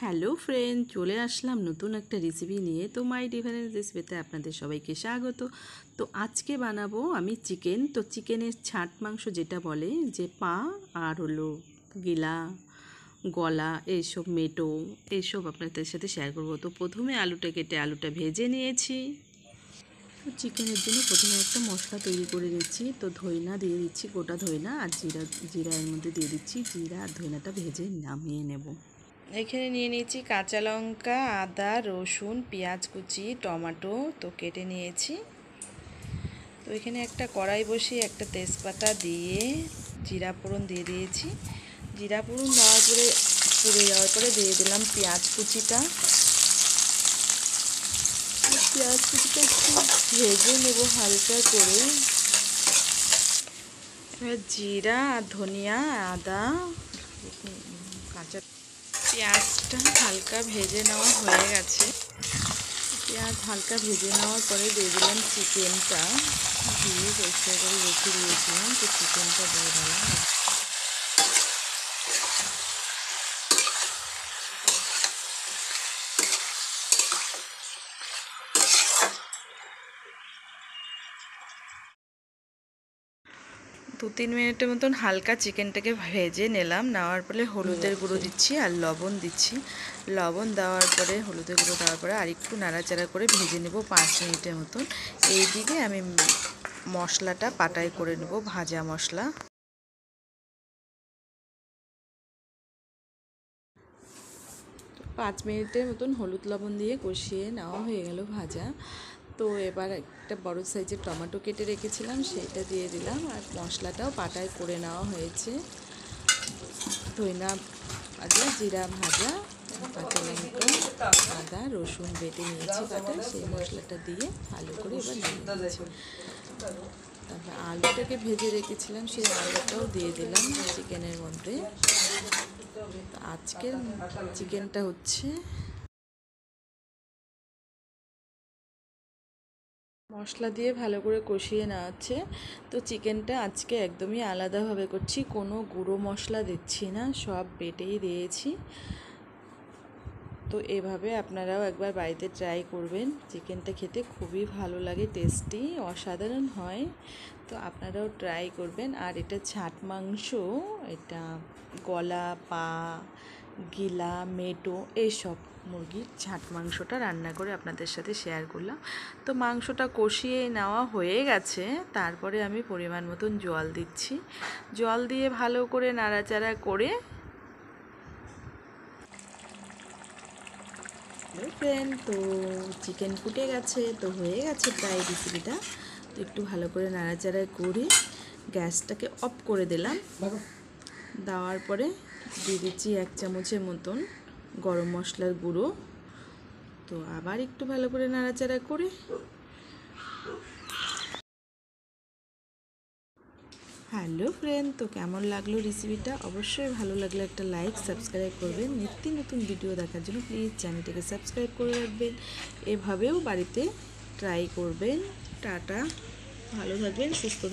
Hello friend, চলে আসলাম নতুন একটা রেসিপি নিয়ে। তো মাই ডিফারেন্ট রেসিপিতে আপনাদের সবাইকে স্বাগত। তো আজকে বানাবো আমি চিকেন। তো চিকেনের ছাট মাংস যেটা বলে, যে পা আর হলো গিলা, গলা, এইসব মেটো, এইসব আপনাদের সাথে শেয়ার করব। তো প্রথমে আলুটা কেটে আলুটা ভেজে নিয়েছি। তো চিকেনের জন্য প্রথমে একটা মশলা তৈরি করে নিচ্ছি। তো ধইনা দিয়ে দিচ্ছি, গোটা ধইনা, আর জিরা এর মধ্যে দিয়ে দিচ্ছি। জিরা আর ধইনাটা ভেজে নামিয়ে নেব। এখানে নিয়ে নিয়েছি কাঁচা লঙ্কা, আদা, রসুন, পেঁয়াজ কুচি, টমেটো তো কেটে নিয়েছি। তো এখানে একটা কড়াই বসিয়ে একটা তেজপাতা দিয়ে জিরা ফোড়ন দিয়ে দিয়েছি। জিরা ফোড়ন দেওয়ার পরে পুড়ে যাওয়ার পরে দিয়ে দিলাম পেঁয়াজ কুচিটা। পেঁয়াজ কুচিটা একটু ভেজে নেব হালকা করে। এবার জিরা আর ধনিয়া, আদা, কাঁচা পেঁয়াজটা হালকা ভেজে নেওয়া হয়ে গেছে। পেঁয়াজ হালকা ভেজে নেওয়ার পরে দিয়ে দিলাম চিকেনটা, দিয়ে পরিষ্কার করে রেখে দিয়েছিলাম। তো চিকেনটা দিয়ে দিলাম। দু তিন মিনিটের মতন হালকা চিকেনটাকে ভেজে নিলাম। নেওয়ার পরে হলুদের গুঁড়ো দিচ্ছি আর লবণ দিচ্ছি। লবণ দেওয়ার পরে হলুদের গুঁড়ো দেওয়ার পরে আর একটু নাড়াচাড়া করে ভেজে নেব 5 মিনিটের মতন। এইদিকে আমি মশলাটা পাটাই করে নেব, ভাজা মশলা। 5 মিনিটের মতন হলুদ লবণ দিয়ে কষিয়ে নেওয়া হয়ে গেল ভাজা। তো এবার একটা বড় সাইজের টমেটো কেটে রেখেছিলাম, সেটা দিয়ে দিলাম। আর মশলাটাও পাটায় করে নেওয়া হয়েছে। ধইনা ভাজা, জিরা ভাজা, কাঁচা লঙ্কা, আদা, রসুন বেটে নিয়েছি বাটা, সেই মশলাটা দিয়ে ভালো করে এবার নিয়ে দিচ্ছি। তারপর আলুটাকে ভেজে রেখেছিলাম, সেই আলুটাও দিয়ে দিলাম চিকেনের মধ্যে। আজকের চিকেনটা হচ্ছে মশলা দিয়ে ভালো করে কষিয়ে নেওয়া হচ্ছে। তো চিকেনটা আজকে একদমই আলাদাভাবে করছি, কোনো গুঁড়ো মশলা দিচ্ছি না, সব বেটেই দিয়েছি। তো এভাবে আপনারাও একবার বাড়িতে ট্রাই করবেন। চিকেনটা খেতে খুবই ভালো লাগে, টেস্টি, অসাধারণ হয়। তো আপনারাও ট্রাই করবেন। আর এটা ছাট মাংস, এটা গলা, পা, গিলা, মেটো, এইসব মুরগির ছাট মাংসটা রান্না করে আপনাদের সাথে শেয়ার করলাম। তো মাংসটা কষিয়ে নেওয়া হয়ে গেছে। তারপরে আমি পরিমাণ মতন জল দিচ্ছি। জল দিয়ে ভালো করে নাড়াচাড়া করে ফ্রেন্ড, তো চিকেন ফুটে গেছে, তো হয়ে গেছে প্রায় রেসিপিটা। তো একটু ভালো করে নাড়াচাড়া করে গ্যাসটাকে অফ করে দিলাম। দেওয়ার পরে দিয়ে দিচ্ছি 1 চামচের মতন গরম মশলার গুঁড়ো। তো আবার একটু ভালো করে নাড়াচাড়া করে হ্যালো ফ্রেন্ড, তো কেমন লাগলো রেসিপিটা? অবশ্যই ভালো লাগলে একটা লাইক, সাবস্ক্রাইব করবেন। নিত্য নতুন ভিডিও দেখার জন্য প্লিজ চ্যানেলটাকে সাবস্ক্রাইব করে রাখবেন। এভাবেও বাড়িতে ট্রাই করবেন। টাটা, ভালো থাকবেন, সুস্থ থাকবেন।